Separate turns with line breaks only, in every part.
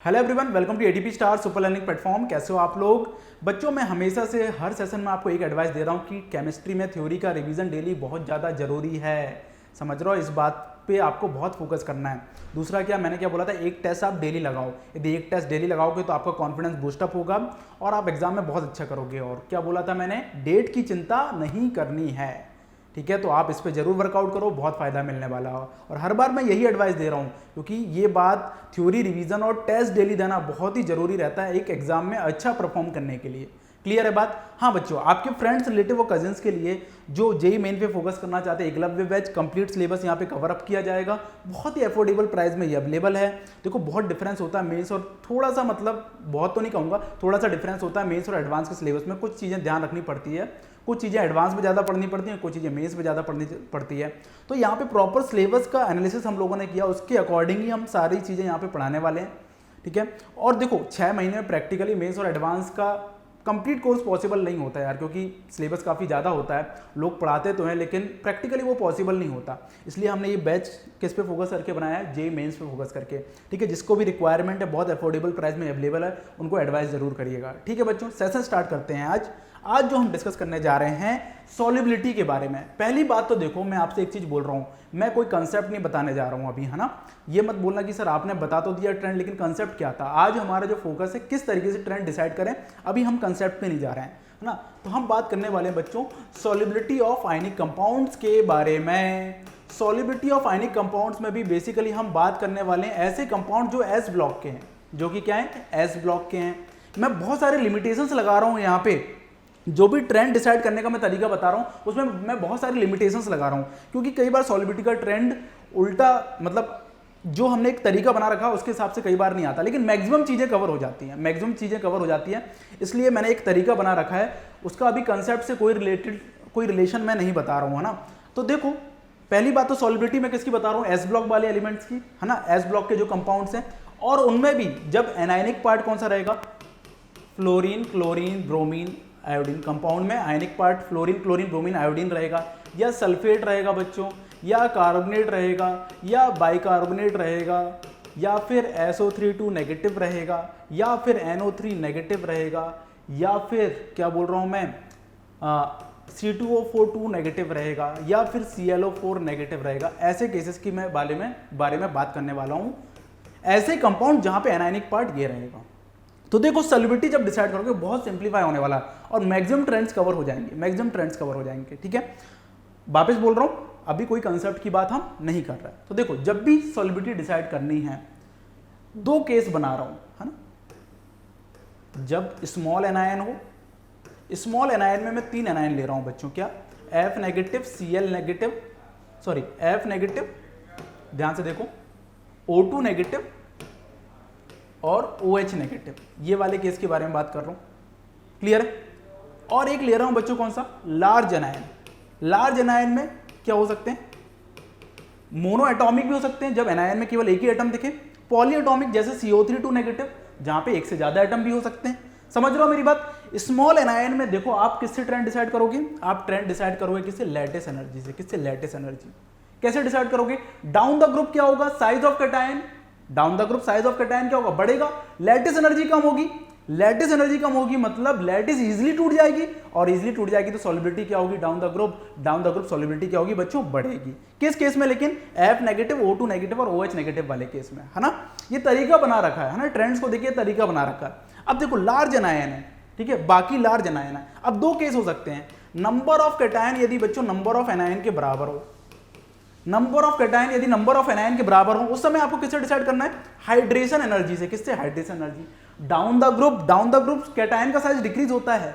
Hello everyone, welcome to ATP star super learning platform. कैसे हो आप लोग बच्चों? मैं हमेशा से हर सेशन में आपको एक एडवाइस दे रहा हूँ कि केमिस्ट्री में थ्योरी का रिवीजन डेली बहुत ज़्यादा जरूरी है। समझ रहे हो? इस बात पे आपको बहुत फोकस करना है। दूसरा क्या, मैंने क्या बोला था, एक टेस्ट आप डेली लगाओ। यदि एक टेस्ट डेली लगाओगे तो आपका कॉन्फिडेंस बूस्टअप होगा और आप एग्जाम में बहुत अच्छा करोगे। और क्या बोला था मैंने, डेट की चिंता नहीं करनी है। ठीक है, तो आप इस पे जरूर वर्कआउट करो, बहुत फायदा मिलने वाला हो। और हर बार मैं यही एडवाइस दे रहा हूँ क्योंकि ये बात थ्योरी रिवीजन और टेस्ट डेली देना बहुत ही जरूरी रहता है एक एग्जाम में अच्छा परफॉर्म करने के लिए। क्लियर है बात? हाँ बच्चों, आपके फ्रेंड्स, रिलेटिव और कजिन्स के लिए जो जेई मेन पे फोकस करना चाहते हैं, एकलव्य बैच कंप्लीट सिलेबस यहाँ पे कवर अप किया जाएगा। बहुत ही अफोर्डेबल प्राइस में ये अवेलेबल है। देखो बहुत डिफरेंस होता है मेंस और, थोड़ा सा मतलब बहुत तो नहीं कहूँगा, थोड़ा सा डिफरेंस होता है मेंस और एडवांस के सिलेबस में। कुछ चीज़ें ध्यान रखनी पड़ती है, कुछ चीज़ें एडवांस में ज़्यादा पढ़नी पड़ती हैं, कुछ चीज़ें मेंस में ज़्यादा पढ़नी पड़ती है। तो यहाँ पे प्रॉपर सिलेबस का एनालिसिस हम लोगों ने किया, उसके अकॉर्डिंग ही हम सारी चीज़ें यहाँ पे पढ़ाने वाले हैं। ठीक है, और देखो 6 महीने में प्रैक्टिकली मेंस और एडवांस का कंप्लीट कोर्स पॉसिबल नहीं होता यार, क्योंकि सिलेबस काफ़ी ज़्यादा होता है। लोग पढ़ाते तो हैं लेकिन प्रैक्टिकली वो पॉसिबल नहीं होता। इसलिए हमने ये बैच किस पे फोकस करके बनाया है, जेई मेंस पे फोकस करके। ठीक है, जिसको भी रिक्वायरमेंट है, बहुत अफोर्डेबल प्राइस में अवेलेबल है, उनको एडवाइस जरूर करिएगा। ठीक है बच्चों, सेशन स्टार्ट करते हैं। आज जो हम डिस्कस करने जा रहे हैं सॉल्युबिलिटी के बारे में। पहली बात तो देखो, मैं आपसे एक चीज बोल रहा हूं, मैं कोई कंसेप्ट नहीं बताने जा रहा हूं अभी, है ना। ये मत बोलना कि सर आपने बता तो दिया ट्रेंड, लेकिन कंसेप्ट क्या था। आज हमारा जो फोकस है किस तरीके से ट्रेंड डिसाइड करें, अभी हम कंसेप्ट पे नहीं जा रहे हैं, है ना। तो हम बात करने वाले हैं बच्चों सॉल्युबिलिटी ऑफ आयनिक कंपाउंड्स के बारे में। सॉल्युबिलिटी ऑफ आयनिक कंपाउंड्स में भी बेसिकली हम बात करने वाले हैं ऐसे कंपाउंड जो एस ब्लॉक के हैं, जो कि क्या है, एस ब्लॉक के हैं। मैं बहुत सारे लिमिटेशंस लगा रहा हूं यहाँ पे, जो भी ट्रेंड डिसाइड करने का मैं तरीका बता रहा हूं उसमें मैं बहुत सारे लिमिटेशंस लगा रहा हूं, क्योंकि कई बार सॉल्युबिलिटी का ट्रेंड उल्टा, मतलब जो हमने एक तरीका बना रखा उसके हिसाब से कई बार नहीं आता, लेकिन मैक्सिमम चीजें कवर हो जाती हैं, मैक्सिमम चीजें कवर हो जाती हैं। इसलिए मैंने एक तरीका बना रखा है, उसका अभी कंसेप्ट से कोई रिलेशन मैं नहीं बता रहा हूं, है ना। तो देखो पहली बात तो सॉल्युबिलिटी में किसकी बता रहा हूं, एस ब्लॉक वाले एलिमेंट्स की, है ना। एस ब्लॉक के जो कंपाउंड्स हैं, और उनमें भी जब एनायनिक पार्ट कौन सा रहेगा, fluorine, chlorine, bromine, iodine. Compound में ionic part fluorine, chlorine, bromine, iodine रहेगा, या सल्फेट रहेगा बच्चों, या कार्बोनेट रहेगा, या बाइकार्बोनेट रहेगा, या फिर SO32 नेगेटिव रहेगा, या फिर NO3 नेगेटिव रहेगा, या फिर क्या बोल रहा हूं मैं, C2O42 नेगेटिव रहेगा, या फिर ClO4 नेगेटिव रहेगा। ऐसे केसेस की मैं बारे में बात करने वाला हूं, ऐसे कंपाउंड जहां पे एनायनिक पार्ट ये रहेगा। तो देखो सॉल्युबिलिटी जब डिसाइड करोगे बहुत सिंप्लीफाई होने वाला है और मैक्सिमम ट्रेंड्स कवर हो जाएंगे, मैक्सिमम ट्रेंड्स कवर हो जाएंगे। ठीक है, वापस बोल रहा हूं, अभी कोई कंसेप्ट की बात हम नहीं कर रहे हैं। तो देखो जब भी सॉल्युबिलिटी डिसाइड करनी है, दो केस बना रहा हूं, है ना। जब स्मॉल एनायन हो, स्मॉल एनायन में मैं 3 एनायन ले रहा हूं बच्चों, क्या, F negative, Cl negative, sorry F negative, ध्यान से देखो, O2 नेगेटिव और OH नेगेटिव, ये वाले केस के बारे में बात कर रहा हूं। क्लियर है? और एक ले रहा हूं बच्चों कौन सा, लार्ज एनायन। लार्ज एनायन में क्या हो सकते हैं, मोनो एटॉमिक भी हो सकते हैं, जब एनायन में केवल एक ही एटम दिखे। पॉली एटॉमिक जैसे CO32 नेगेटिव, जहां पे एक से ज्यादा एटम भी हो सकते हैं। समझ रहे हो मेरी बात? स्मॉल एनायन में देखो आप किससे ट्रेंड डिसाइड करोगे, आप ट्रेंड डिसाइड करोगे किससे, लैटिस एनर्जी से। किससे, लैटिस एनर्जी। कैसे डिसाइड करोगे, डाउन द ग्रुप क्या होगा, size of cation, down the group size of cation क्या होगा, बढ़ेगा, लैटिस एनर्जी कम होगी। लैटिस एनर्जी कम होगी मतलब लैटिस इजीली टूट जाएगी, और इजीली टूट जाएगी तो सॉल्युबिलिटी क्या होगी, डाउन द ग्रुप सॉल्युबिलिटी क्या होगी बच्चों, बढ़ेगी। किस केस में, लेकिन F नेगेटिव, O2 नेगेटिव और OH नेगेटिव वाले केस में, है ना। ये तरीका बना रखा है ना, ट्रेंड्स को देखिए तरीका बना रखा है। अब देखो लार्ज एनायन है, ठीक है, बाकी लार्ज एनायन है। अब दो केस हो सकते हैं, नंबर ऑफ कैटायन यदि बच्चों नंबर ऑफ एनायन के बराबर हो, नंबर ऑफ कैटायन यदि नंबर ऑफ एनायन के बराबर हो, उस समय आपको किससे डिसाइड करना है, हाइड्रेशन एनर्जी से। किससे, hydration energy. Down the group cation का साइज डिक्रीज होता है,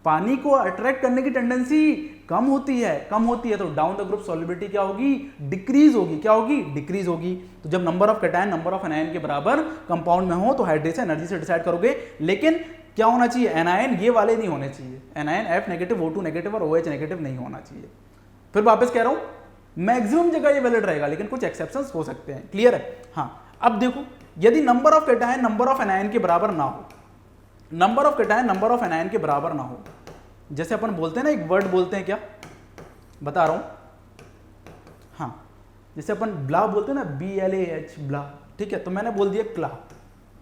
पानी को अट्रैक्ट करने की टेंडेंसी कम होती है, तो डाउन द ग्रुप सॉल्युबिलिटी क्या होगी, डिक्रीज होगी। क्या होगी, डिक्रीज होगी। तो जब number of cation number of anion के बराबर कंपाउंड में हो तो हाइड्रेशन एनर्जी से डिसाइड करोगे। लेकिन क्या होना चाहिए, एनायन ये वाले नहीं होने चाहिए, anion F negative, O2 negative और OH नेगेटिव नहीं होना चाहिए। फिर वापस कह रहा हूं, मैक्सिमम जगह ये वैलिड रहेगा, लेकिन कुछ एक्सेप्शंस हो सकते हैं। क्लियर है? हाँ, अब देखो यदि number of cation number of anion के बराबर ना हो, number of cation number of anion के बराबर ना हो, जैसे अपन बोलते हैं ना, एक वर्ड बोलते हैं, क्या बता रहा हूं, हाँ, जैसे अपन ब्ला बोलते हैं ना, BLAH, ब्ला। ठीक है, तो मैंने बोल दिया क्ला।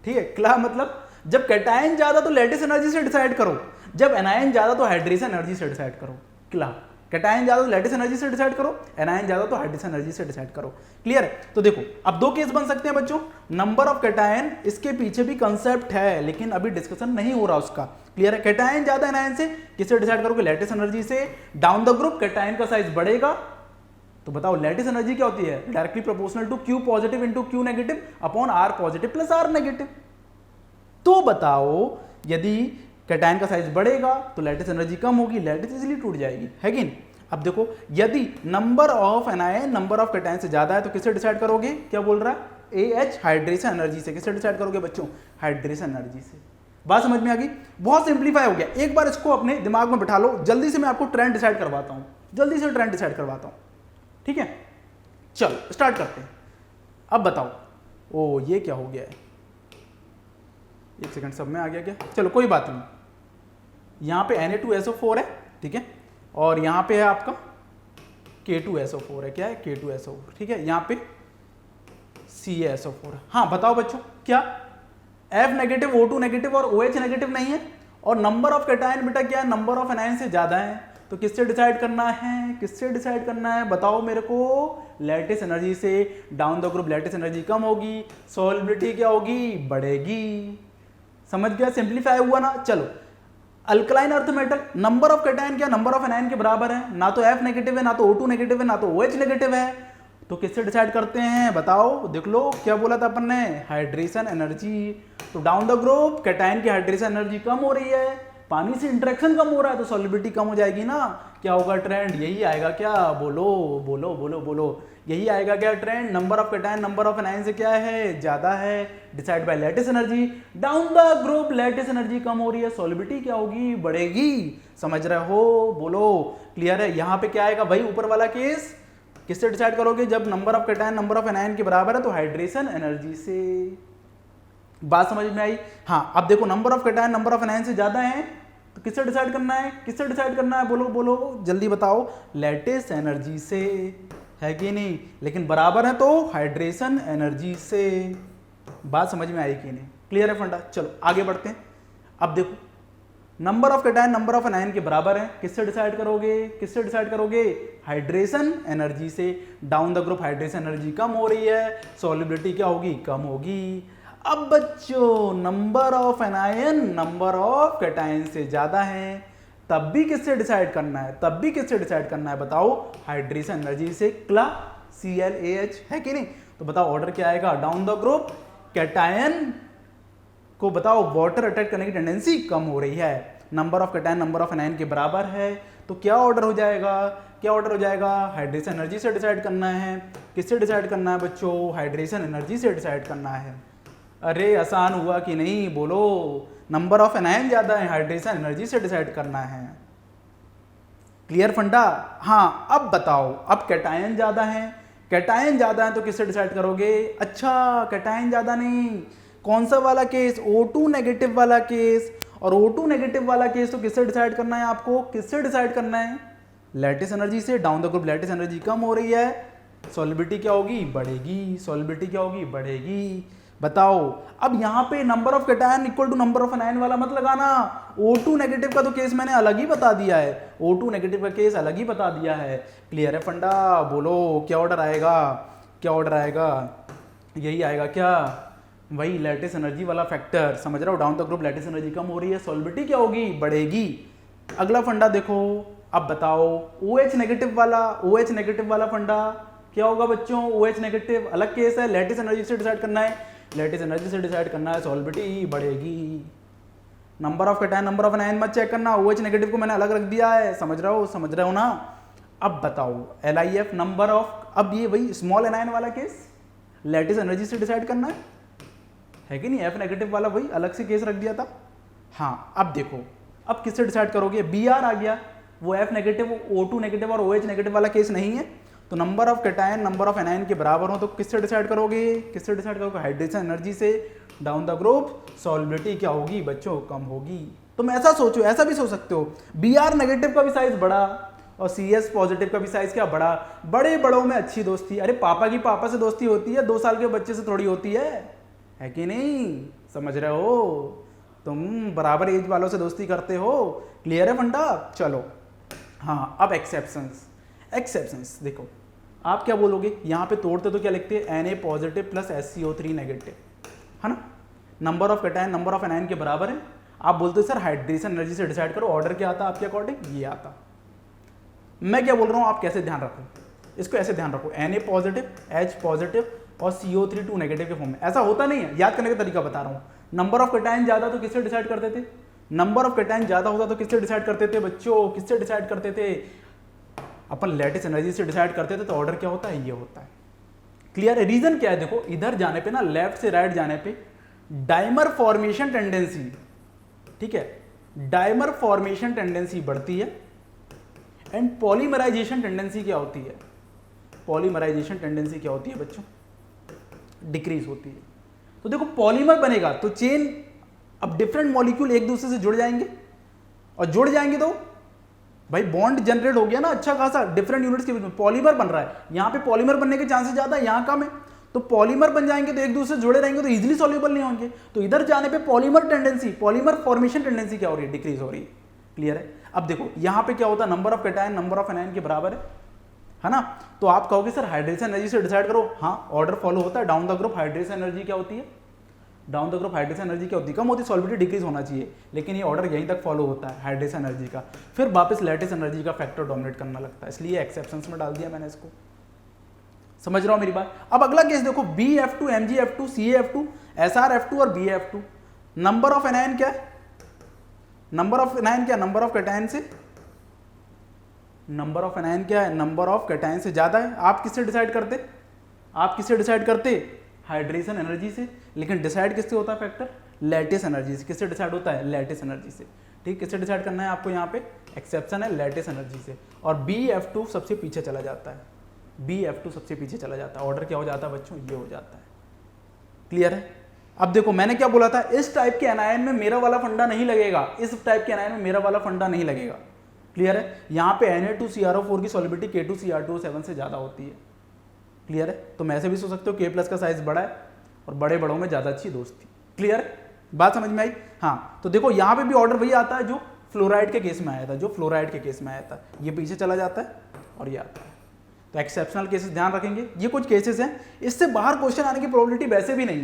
ठीक है, क्ला मतलब जब कैटायन ज्यादा तो लैटिस एनर्जी से डिसाइड करो, जब एनायन ज्यादा तो हाइड्रेशन एनर्जी से डिसाइड करो। क्ला कैटायन ज्यादा तो लैटिस एनर्जी से डिसाइड करो, एनायन ज्यादा तो हाइड्रेशन एनर्जी से डिसाइड करो। क्लियर है? तो देखो अब दो केस बन सकते हैं बच्चों, नंबर ऑफ कैटायन, इसके पीछे भी कंसेप्ट है लेकिन अभी डिस्कशन नहीं हो रहा उसका। क्लियर है? कैटायन ज्यादा एनायन से, किससे डिसाइड करोगे? लैटिस एनर्जी से। डाउन द ग्रुप कैटायन का साइज बढ़ेगा, तो बताओ लैटिस एनर्जी क्या होती है? Directly proportional to Q positive into Q negative upon R positive plus R negative. तो बताओ यदि कैटायन का साइज बढ़ेगा तो लैटिस एनर्जी कम होगी, लैटिस इजीली टूट जाएगी, है कि नहीं? अब देखो यदि number of anion number of cation से ज्यादा है तो किससे डिसाइड करोगे? क्या बोल रहा है? AH हाइड्रेशन एनर्जी से। किससे डिसाइड करोगे बच्चों? हाइड्रेशन एनर्जी से। बात समझ में आ गई? बहुत सिंप्लीफाई हो गया। एक बार इसको अपने दिमाग में बिठा लो, जल्दी से मैं आपको ट्रेंड डिसाइड करवाता हूं, जल्दी से ट्रेंड डिसाइड करवाता हूं। ठीक है, चलो स्टार्ट करते हैं। अब बताओ, ओ ये क्या हो गया है? एक सेकंड, सब में आ गया क्या? चलो कोई बात नहीं। यहां पे Na2SO4 है, ठीक है, और यहां पे है आपका K2SO4 है। क्या है? K2SO4, ठीक है। यहां पे CaSO4 है। हाँ बताओ बच्चों, क्या F नेगेटिव, O2 नेगेटिव और OH नेगेटिव नहीं है? और नंबर ऑफ कैटायन बेटा क्या है? नंबर ऑफ एनायन से ज्यादा है। तो किससे डिसाइड करना है? किससे डिसाइड करना है बताओ मेरे को? लैटिस एनर्जी से। Down the group lattice energy कम होगी, सॉल्युबिलिटी क्या होगी? बढ़ेगी। समझ गया? सिंप्लीफाई हुआ ना? चलो alkaline earth metal, number of cation क्या नंबर ऑफ एनायन के बराबर है? ना तो F नेगेटिव है, ना तो O2 नेगेटिव है, ना तो OH नेगेटिव है। तो किससे डिसाइड करते हैं बताओ? देख लो क्या बोला था अपन ने? Hydration energy. तो डाउन द ग्रुप कैटायन की हाइड्रेशन एनर्जी कम हो रही है, पानी से इंटरेक्शन कम हो रहा है, तो सॉल्युबिलिटी कम हो जाएगी ना। क्या होगा ट्रेंड? यही आएगा क्या? बोलो बोलो बोलो बोलो, यही आएगा क्या trend? Number of cation number of anion से क्या है? ज्यादा है, decide by lattice energy. Down the group lattice energy कम हो रही है, सॉल्युबिलिटी क्या होगी? बढ़ेगी। समझ रहे हो? बोलो। क्लियर है? यहां पे क्या आएगा? वही ऊपर वाला केस। किससे डिसाइड करोगे? जब number of cation number of anion के बराबर है तो हाइड्रेशन एनर्जी से। बात समझ में आई? हाँ अब देखो, number of cation number of anion से ज्यादा है तो किससे डिसाइड करना है? किससे डिसाइड करना है? बोलो बोलो जल्दी बताओ। लैटिस एनर्जी से, है कि नहीं? लेकिन बराबर है तो हाइड्रेशन एनर्जी से। बात समझ में आई कि नहीं? क्लियर है फंडा? चलो आगे बढ़ते हैं। अब देखो, number of cation number of anion के बराबर है, किससे डिसाइड करोगे? किससे डिसाइड करोगे? हाइड्रेशन एनर्जी से। Down the group hydration energy कम हो रही है, सॉल्युबिलिटी क्या होगी? कम होगी। अब बच्चों number of anion number of cation से ज्यादा है, तब भी किससे डिसाइड करना है? तब भी किससे डिसाइड करना है बताओ? हाइड्रेशन एनर्जी से। क्ला ClAH, है कि नहीं? तो बताओ ऑर्डर क्या आएगा? डाउन द ग्रुप कैटायन को बताओ वाटर अटैक करने की टेंडेंसी कम हो रही है, number of cation number of anion के बराबर है, तो क्या ऑर्डर हो जाएगा? क्या ऑर्डर हो जाएगा? हाइड्रेशन एनर्जी से डिसाइड करना है। किससे डिसाइड करना है बच्चों? हाइड्रेशन एनर्जी से डिसाइड करना है। अरे आसान हुआ कि नहीं? बोलो। नंबर ऑफ एनायन ज्यादा है, हाइड्रेशन एनर्जी से डिसाइड करना है। क्लियर फंडा? हाँ अब बताओ, अब कैटायन ज्यादा है, कैटायन ज्यादा है तो किससे डिसाइड करोगे? अच्छा कैटायन ज्यादा नहीं, कौन सा वाला केस? O2 नेगेटिव वाला केस। और O2 नेगेटिव वाला केस तो किससे डिसाइड करना है आपको? किससे डिसाइड करना है? लैटिस एनर्जी से। Down the group lattice energy कम हो रही है, सॉल्युबिलिटी क्या होगी? बढ़ेगी। सॉल्युबिलिटी क्या होगी? बढ़ेगी। बताओ अब यहां पे number of cation equal to number of anion वाला मत लगाना। O2 नेगेटिव का तो केस मैंने अलग ही बता दिया है, O2 नेगेटिव का केस अलग ही बता दिया है। क्लियर है फंडा? बोलो क्या ऑर्डर आएगा? क्या ऑर्डर आएगा? यही आएगा क्या? वही लैटिस एनर्जी वाला फैक्टर। समझ रहा हो? Down the group lattice energy कम हो रही है, सॉल्युबिलिटी क्या होगी? बढ़ेगी। अगला फंडा देखो, अब बताओ OH नेगेटिव वाला फंडा क्या होगा बच्चों? OH नेगेटिव अलग केस है, लैटिस एनर्जी से डिसाइड करना है, लैटिस एनर्जी से डिसाइड करना है, सॉल्युबिलिटी बढ़ेगी। Number of cation number of anion मत चेक करना, OH नेगेटिव को मैंने अलग रख दिया है। समझ रहे हो ना? अब बताओ LIF नंबर ऑफ, अब ये वही स्मॉल एनायन वाला केस, लैटिस एनर्जी से डिसाइड करना है कि नहीं? F नेगेटिव वाला वही अलग से केस रख दिया था। हाँ अब देखो, अब किससे डिसाइड करोगे? Br आ गया, वो F नेगेटिव O2 नेगेटिव और OH नेगेटिव वाला केस नहीं है, तो number of cation number of anion के बराबर हो तो किससे डिसाइड करोगे? किससे डिसाइड करोगे? हाइड्रेशन एनर्जी से। डाउन द ग्रुप सॉल्युबिलिटी क्या होगी बच्चों? कम होगी। तुम ऐसा सोचो, ऐसा भी सोच सकते हो, Br नेगेटिव का भी साइज बड़ा और CS पॉजिटिव का भी साइज क्या बड़ा। बड़े बड़ों में अच्छी दोस्ती, अरे पापा की पापा से दोस्ती होती है, 2 साल के बच्चे से थोड़ी होती है कि नहीं? समझ रहे हो, तुम बराबर एज वालों से दोस्ती करते हो। क्लियर है फंडा? चलो हाँ, अब एक्सेप्शंस। एक्सेप्शंस देखो, आप क्या बोलोगे, यहाँ पे तोड़ते तो क्या लिखते हैं, Na positive plus SCO3 negative, है ना। Number of cation number of anion के बराबर है। आप बोलते हो सर हाइड्रेशन एनर्जी से डिसाइड करो, ऑर्डर क्या आता है आपके अकॉर्डिंग, ये आता। मैं क्या बोल रहा हूँ, आप कैसे ध्यान रखो इसको, ऐसे ध्यान रखो, Na पॉजिटिव, H पॉजिटिव और CO3 2 नेगेटिव के फॉर्म में। ऐसा होता नहीं है, याद करने का तरीका बता रहा हूँ। नंबर ऑफ कैटायन ज्यादा तो किससे डिसाइड करते थे, नंबर ऑफ कैटायन ज्यादा होता तो किससे डिसाइड करते थे बच्चों, किससे डिसाइड करते थे, अपन लैटिस एनर्जी से डिसाइड करते थे। तो ऑर्डर क्या होता है, ये होता है। क्लियर है? रीजन क्या है, देखो इधर जाने पे ना, लेफ्ट से राइट जाने पे डाइमर फॉर्मेशन टेंडेंसी, ठीक है, डाइमर फॉर्मेशन टेंडेंसी बढ़ती है एंड पॉलीमराइजेशन टेंडेंसी क्या होती है, पॉलीमराइजेशन टेंडेंसी क्या होती है बच्चों, डिक्रीज होती है। तो देखो पॉलीमर बनेगा तो चेन, अब डिफरेंट मॉलिक्यूल एक दूसरे से जुड़ जाएंगे, और जुड़ जाएंगे तो भाई बॉन्ड जनरेट हो गया ना अच्छा खासा डिफरेंट यूनिट्स के बीच में, पॉलीमर बन रहा है। यहां पे पॉलीमर बनने के चांसेस ज्यादा है, यहां कम है। तो पॉलीमर बन जाएंगे तो एक दूसरे से जुड़े रहेंगे तो इजीली सॉल्युबल नहीं होंगे। तो इधर जाने पे polymer tendency, polymer formation tendency क्या हो रही है, डिक्रीज हो रही है। क्लियर है? अब देखो यहां पे क्या होता है, number of cation number of anion के बराबर है ना। तो आप कहोगे सर हाइड्रेशन एनर्जी से डिसाइड करो, हाँ ऑर्डर फॉलो होता है। Down the group hydration energy क्या होती है, down the group hydration energy क्या होती है, कम होती है, सॉल्युबिलिटी डिक्रीज होना चाहिए, लेकिन ये ऑर्डर यहीं तक फॉलो होता है हाइड्रेशन एनर्जी का। फिर वापस लैटिस एनर्जी का फैक्टर डोमिनेट करना लगता है, इसलिए एक्सेप्शंस में डाल दिया मैंने इसको। समझ रहा हूं मेरी बात? अब अगला केस देखो, BF2 MgF2 CaF2 SrF2 और BF2। नंबर ऑफ एनायन क्या है, नंबर ऑफ एनायन क्या, नंबर ऑफ कैटायन से, नंबर ऑफ एनायन क्या है, नंबर ऑफ कैटायन से ज्यादा है। आप किससे डिसाइड करते, आप किससे डिसाइड करते, हाइड्रेशन एनर्जी से। लेकिन डिसाइड किससे होता है फैक्टर, लैटिस एनर्जी से। किससे डिसाइड होता है, लैटिस एनर्जी से। ठीक, किससे डिसाइड करना है आपको, यहाँ पे एक्सेप्शन है लैटिस एनर्जी से। और BF2 सबसे पीछे चला जाता है, BF2 सबसे पीछे चला जाता है। ऑर्डर क्या हो जाता है बच्चों, ये हो जाता है। क्लियर है? अब देखो मैंने क्या बोला था, इस टाइप के एनायन में मेरा वाला फंडा नहीं लगेगा, इस टाइप के एनायन में मेरा वाला फंडा नहीं लगेगा। क्लियर है? यहाँ पे Na2CrO4 की सॉल्युबिलिटी K2Cr2O7 से ज्यादा होती है। क्लियर है? तो मैं ऐसे भी सोच सकते हो K+ का साइज बड़ा है और बड़े बड़ों में ज्यादा अच्छी दोस्ती। क्लियर है? बात समझ में आई? हाँ, तो देखो यहाँ पे भी ऑर्डर वही आता है जो फ्लोराइड के केस में आया था, जो फ्लोराइड के केस में आया था। ये पीछे चला जाता है और ये आता है। तो एक्सेप्शनल केसेस ध्यान रखेंगे, ये कुछ केसेस हैं, इससे बाहर क्वेश्चन आने की प्रोबेबिलिटी वैसे भी नहीं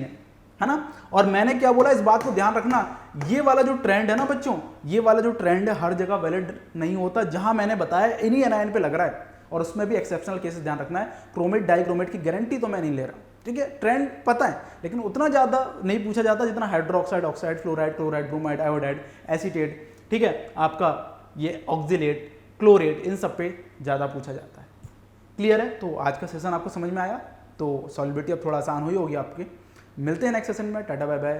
है ना। और मैंने क्या बोला, इस बात को ध्यान रखना, ये वाला जो ट्रेंड है ना बच्चों, ये वाला जो ट्रेंड है हर जगह वैलिड नहीं होता। जहां मैंने बताया इन्हीं एनायन पे लग रहा है, और उसमें भी एक्सेप्शनल केसेस ध्यान रखना है। क्रोमेट डाइक्रोमेट की गारंटी तो मैं नहीं ले रहा, ठीक है, ट्रेंड पता है, लेकिन उतना ज्यादा नहीं पूछा जाता जितना hydroxide, oxide, fluoride, chloride, bromide, iodide, acetate, ठीक है, आपका ये ऑक्जिलेट, क्लोरेट, इन सब पे ज्यादा पूछा जाता है। क्लियर है? तो आज का सेशन आपको समझ में आया, तो सॉल्युबिलिटी अब थोड़ा आसान हुई होगी आपकी। मिलते हैं नेक्स्ट सेशन में, टाटा बाय बाय।